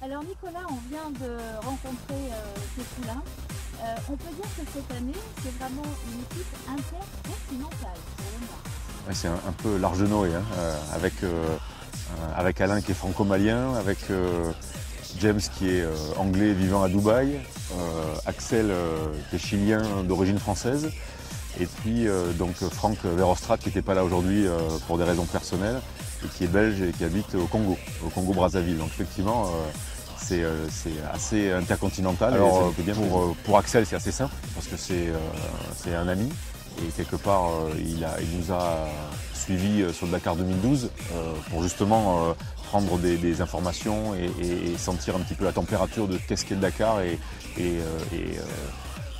Alors Nicolas, on vient de rencontrer tes poulains. On peut dire que cette année, c'est vraiment une équipe intercontinentale pour le Nord. Ouais, c'est un peu large de Noé, hein, avec Alain qui est franco-malien, avec James qui est anglais vivant à Dubaï, Axel qui est chilien d'origine française, et puis donc Franck Verhofstadt qui n'était pas là aujourd'hui pour des raisons personnelles, et qui est belge et qui habite au Congo-Brazzaville. Donc effectivement, c'est assez intercontinental. Alors pour Axel, c'est assez simple parce que c'est un ami et quelque part il nous a suivis sur le Dakar 2012 pour justement prendre des informations et sentir un petit peu la température de qu'est-ce qu'est le Dakar et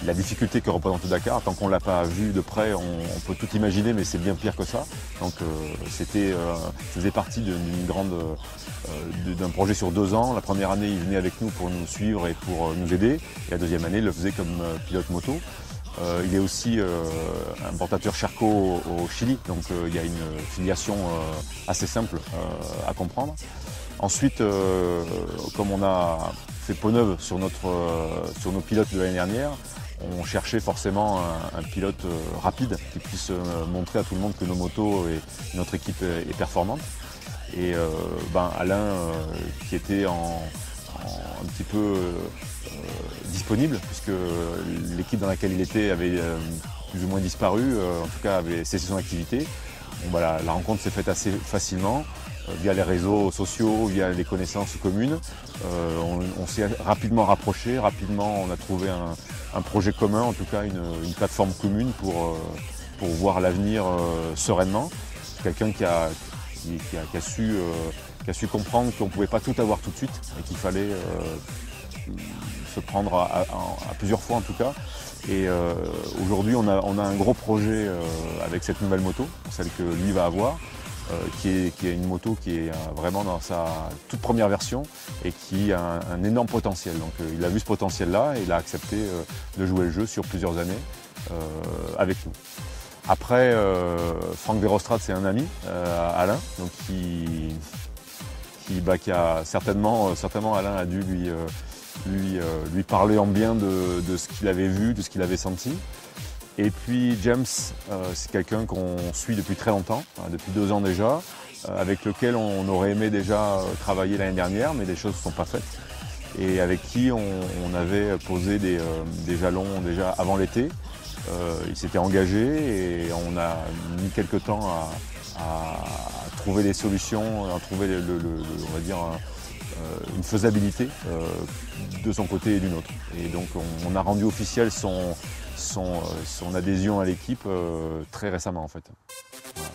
la difficulté que représente le Dakar. Tant qu'on ne l'a pas vu de près, on peut tout imaginer, mais c'est bien pire que ça. Donc ça faisait partie d'un projet sur 2 ans. La première année, il venait avec nous pour nous suivre et pour nous aider. Et la deuxième année, il le faisait comme pilote moto. Il est aussi importateur Sherco au Chili, donc il y a une filiation assez simple à comprendre. Ensuite, comme on a fait peau neuve sur nos pilotes de l'année dernière, on cherchait forcément un pilote rapide qui puisse montrer à tout le monde que nos motos et notre équipe est performante. Et Alain, qui était un petit peu disponible, puisque l'équipe dans laquelle il était avait plus ou moins disparu, en tout cas avait cessé son activité. Bon, la rencontre s'est faite assez facilement, via les réseaux sociaux, via les connaissances communes. On s'est rapidement rapprochés, rapidement on a trouvé un projet commun, en tout cas une plateforme commune pour voir l'avenir sereinement. Quelqu'un qui a su comprendre qu'on ne pouvait pas tout avoir tout de suite et qu'il fallait se prendre à plusieurs fois en tout cas. Et aujourd'hui on a un gros projet avec cette nouvelle moto, celle que lui va avoir, qui est une moto qui est vraiment dans sa toute première version et qui a un énorme potentiel. Donc il a vu ce potentiel-là et il a accepté de jouer le jeu sur plusieurs années avec nous. Après, Franck Verhofstadt, c'est un ami, Alain, donc qui a certainement Alain a dû lui parler en bien de ce qu'il avait vu, de ce qu'il avait senti. Et puis James, c'est quelqu'un qu'on suit depuis très longtemps, depuis 2 ans déjà, avec lequel on aurait aimé déjà travailler l'année dernière, mais les choses ne sont pas faites. Et avec qui on avait posé des jalons déjà avant l'été. Il s'était engagé et on a mis quelques temps à trouver des solutions, à trouver on va dire une faisabilité de son côté et du nôtre. Et donc on a rendu officiel son adhésion à l'équipe très récemment en fait. Voilà.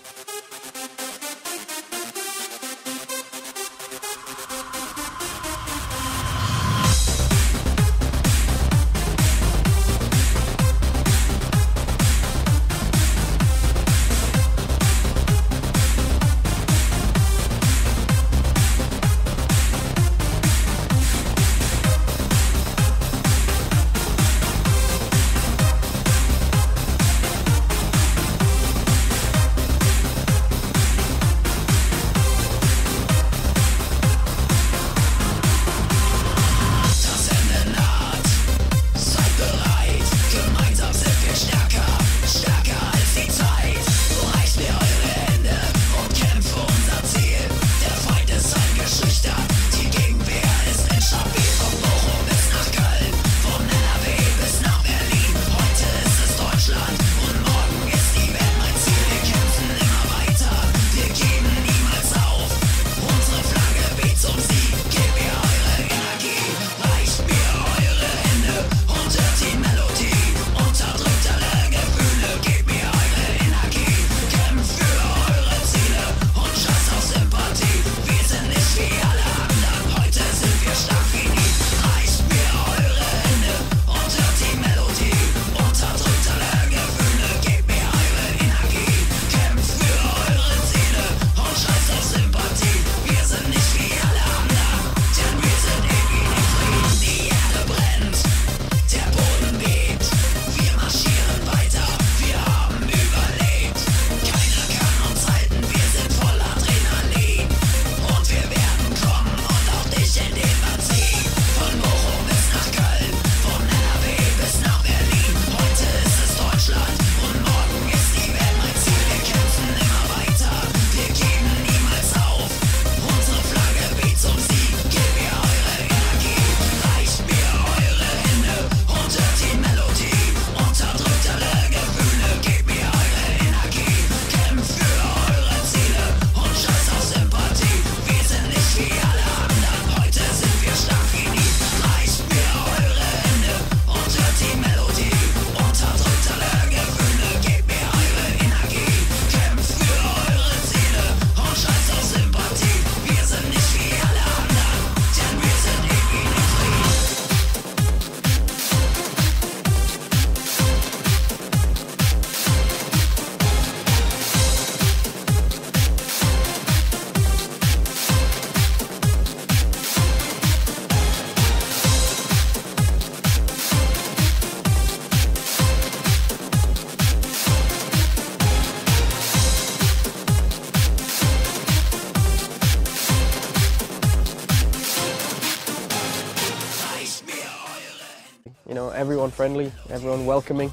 You know, everyone friendly, everyone welcoming.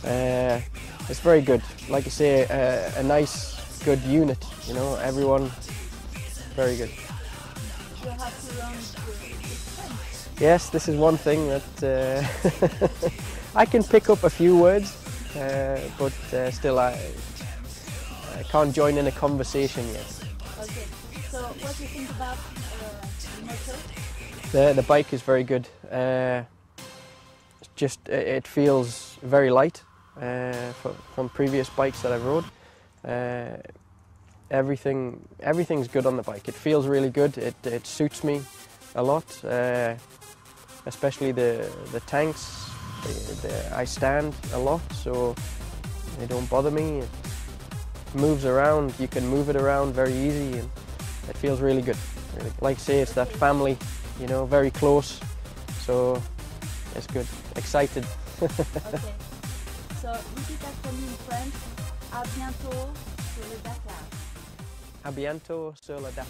It's very good. Like I say, a nice, good unit. You know, everyone very good. You have to learn to French. Yes, this is one thing that I can pick up a few words, but still I can't join in a conversation yet. Okay. So what do you think about the motor? The bike is very good. It feels very light from previous bikes that I've rode. Everything's good on the bike. It feels really good. It suits me a lot, especially the tanks. I stand a lot, so they don't bother me. It moves around. You can move it around very easy, and it feels really good. Really. Like I say, it's that family, you know, very close. So it's good. Excited. Okay. So repeat after me in French. À bientôt sur le Dakar. À bientôt sur le Dakar.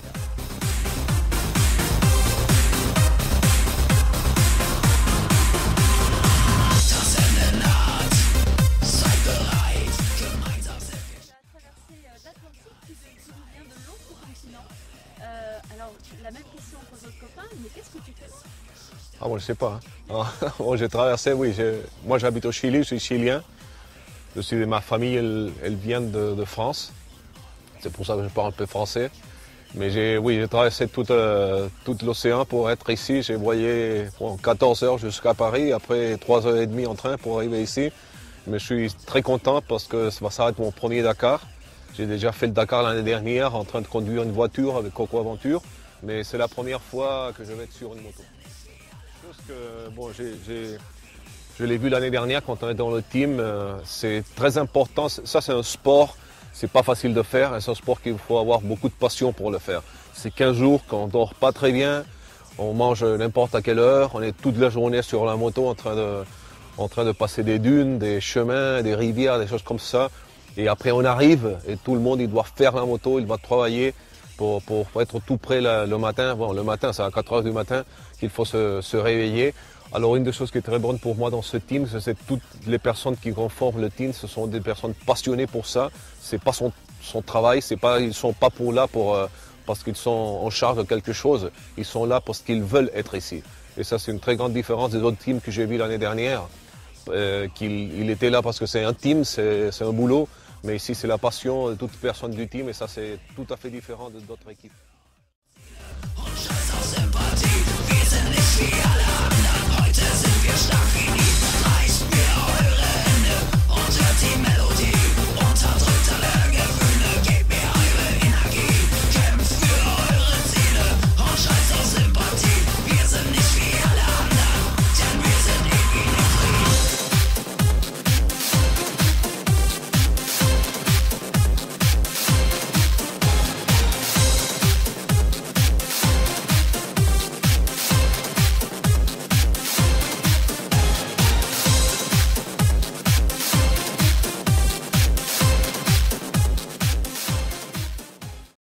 Alors, la même question pour notre copain, mais qu'est-ce que tu fais? Ah, moi, je sais pas. Hein. Bon, j'ai traversé, oui. Moi, j'habite au Chili, je suis chilien. Ma famille, elle vient de France. C'est pour ça que je parle un peu français. Mais j'ai traversé tout l'océan pour être ici. J'ai voyagé 14 heures jusqu'à Paris, après 3 heures et demie en train pour arriver ici. Mais je suis très content parce que ça va être mon premier Dakar. J'ai déjà fait le Dakar l'année dernière en train de conduire une voiture avec Coco Aventure. Mais c'est la première fois que je vais être sur une moto. Bon, je l'ai vu l'année dernière quand on est dans le team. C'est très important. Ça, c'est un sport. C'est pas facile de faire. C'est un sport qu'il faut avoir beaucoup de passion pour le faire. C'est 15 jours quand on dort pas très bien. On mange n'importe à quelle heure. On est toute la journée sur la moto en train de passer des dunes, des chemins, des rivières, des choses comme ça. Et après, on arrive et tout le monde, il doit faire la moto, il va travailler pour être tout prêt le matin. Bon, le matin, c'est à 4 heures du matin qu'il faut se réveiller. Alors, une des choses qui est très bonne pour moi dans ce team, c'est toutes les personnes qui forment le team, ce sont des personnes passionnées pour ça. C'est pas son travail, ils sont pas là parce qu'ils sont en charge de quelque chose. Ils sont là parce qu'ils veulent être ici. Et ça, c'est une très grande différence des autres teams que j'ai vus l'année dernière. Il était là parce que c'est un team, c'est un boulot. Mais ici, c'est la passion de toute personne du team et ça, c'est tout à fait différent d'autres équipes.